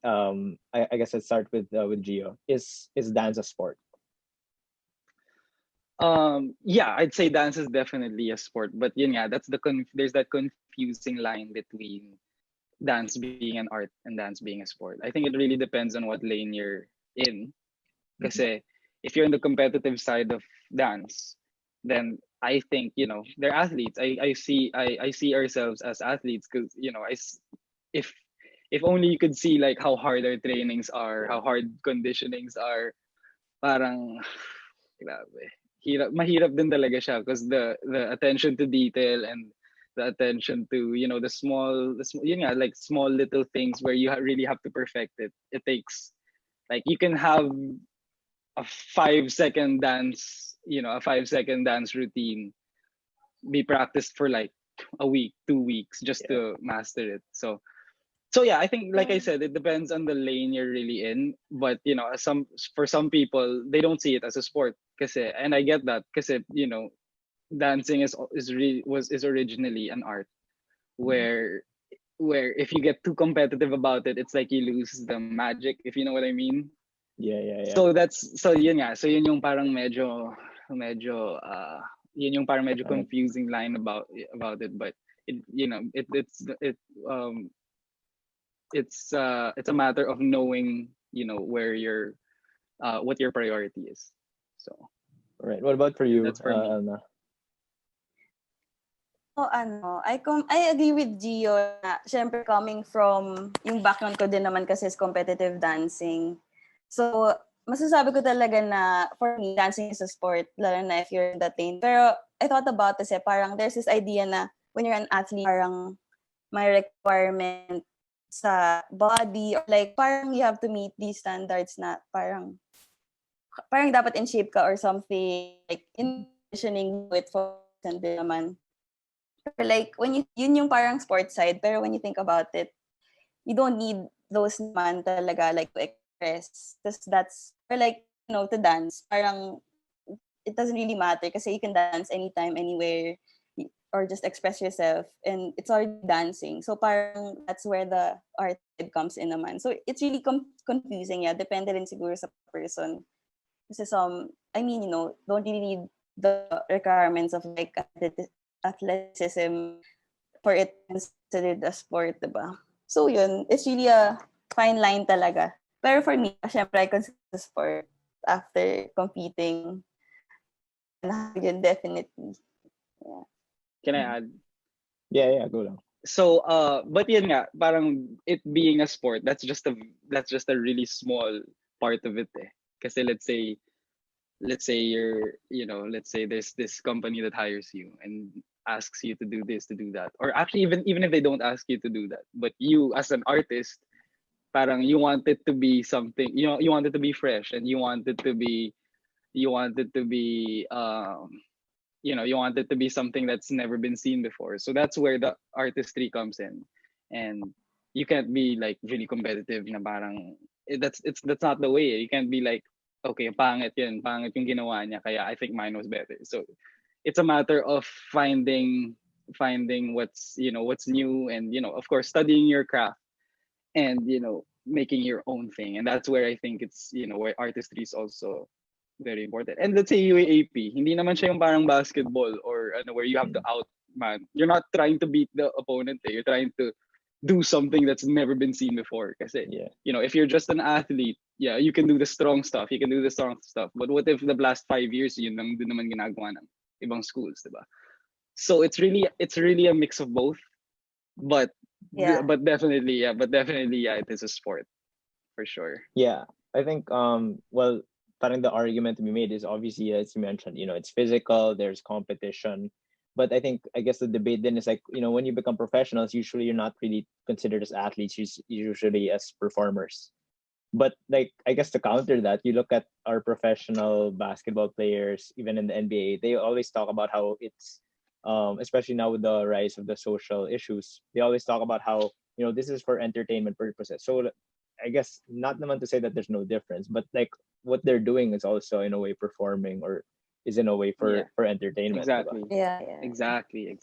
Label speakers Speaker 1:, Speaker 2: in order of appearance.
Speaker 1: I guess I'd start with Gio. Is dance a sport?
Speaker 2: Yeah, I'd say dance is definitely a sport, but yun nga, there's that confusing line between dance being an art and dance being a sport. I think it really depends on what lane you're in.
Speaker 1: Mhm.
Speaker 2: Kasi if you're in the competitive side of dance, then I think, they're athletes. I see ourselves as athletes because, if if only you could see like how hard our trainings are, how hard conditionings are, parang grabe. Mahirap din talaga siya because the attention to detail and the attention to, yun nga, like small little things where you really have to perfect it. It takes, like, you can have a 5 second dance, a 5 second dance routine be practiced for like a week, 2 weeks just
Speaker 1: Yeah.
Speaker 2: to master it. So yeah, I think, like I
Speaker 3: Yeah.
Speaker 2: said, it depends on the lane you're really in. But for some people, they don't see it as a sport. Kasi, and I get that, because dancing is originally an art
Speaker 1: Mhm.
Speaker 2: where if you get too competitive about it, it's like you lose the magic, if you know what I mean.
Speaker 1: Yeah, yeah, yeah.
Speaker 2: So yun nga. So yun yung parang medyo yun yung parang medyo
Speaker 1: Uh,
Speaker 2: confusing line about it. But um it's a matter of knowing, where your what your priority is. So
Speaker 1: right. What about for you,
Speaker 2: that's for me.
Speaker 1: Elna?
Speaker 3: Ako I agree with Gio na syempre coming from yung background ko din naman kasi is competitive dancing. So, masasabi ko talaga na for me, dancing is a sport, lalo na if you're in that lane. Pero I thought about this parang there's this idea na when you're an athlete, parang may requirement sa body or like parang you have to meet these standards na parang dapat in shape ka or something, like in conditioning with for and din naman. Or like when yun yung parang sports side, pero when you think about it, you don't need those naman talaga like to express, because that's or like to dance parang it doesn't really matter kasi you can dance anytime anywhere or just express yourself and it's already dancing, so parang that's where the art side comes in naman. So it's really confusing, yeah, depende rin siguro sa person kasi some, I mean, don't really need the requirements of like athleticism for it considered a sport, diba? So yun, it's really a fine line talaga. Pero for me, syempre I consider it a sport after competing. Yun, definitely. Yeah.
Speaker 2: Can I add?
Speaker 1: Yeah, yeah, go lang.
Speaker 2: So but yun nga, parang it being a sport, that's just a really small part of it, eh. Kasi let's say let's say there's this company that hires you and asks you to do this, to do that, or actually even if they don't ask you to do that, but you as an artist, parang you want it to be something, you want it to be fresh, and you want it to be you want it to be something that's never been seen before. So that's where the artistry comes in. And you can't be like really competitive na parang that's not the way. You can't be like, okay, pangit yung ginawa niya, kaya I think mine was better. So it's a matter of finding what's new, and of course studying your craft, and making your own thing. And that's where I think it's where artistry is also very important. And let's say UAAP, hindi naman siya yung parang basketball or where you have to outman. You're not trying to beat the opponent, eh. You're trying to do something that's never been seen before. Kasi,
Speaker 1: Yeah.
Speaker 2: if you're just an athlete, yeah, you can do the strong stuff. You can do the strong stuff. But what if the last 5 years, yun lang din naman ginagawa ng ibang schools, diba? So it's really a mix of both. But
Speaker 3: Yeah.
Speaker 2: definitely, yeah, it is a sport for sure.
Speaker 1: Yeah, I think well, parang the argument to be made is obviously, as you mentioned, it's physical, there's competition. But I guess the debate then is like, when you become professionals, usually you're not really considered as athletes, usually as performers. But like, I guess to counter that, you look at our professional basketball players, even in the NBA, they always talk about how it's especially now with the rise of the social issues, they always talk about how, this is for entertainment purposes. So I guess not naman to say that there's no difference, but like what they're doing is also in a way performing, or is in a way
Speaker 2: Yeah,
Speaker 1: for entertainment, diba?
Speaker 2: exactly.
Speaker 3: Yeah, yeah.
Speaker 2: Exactly.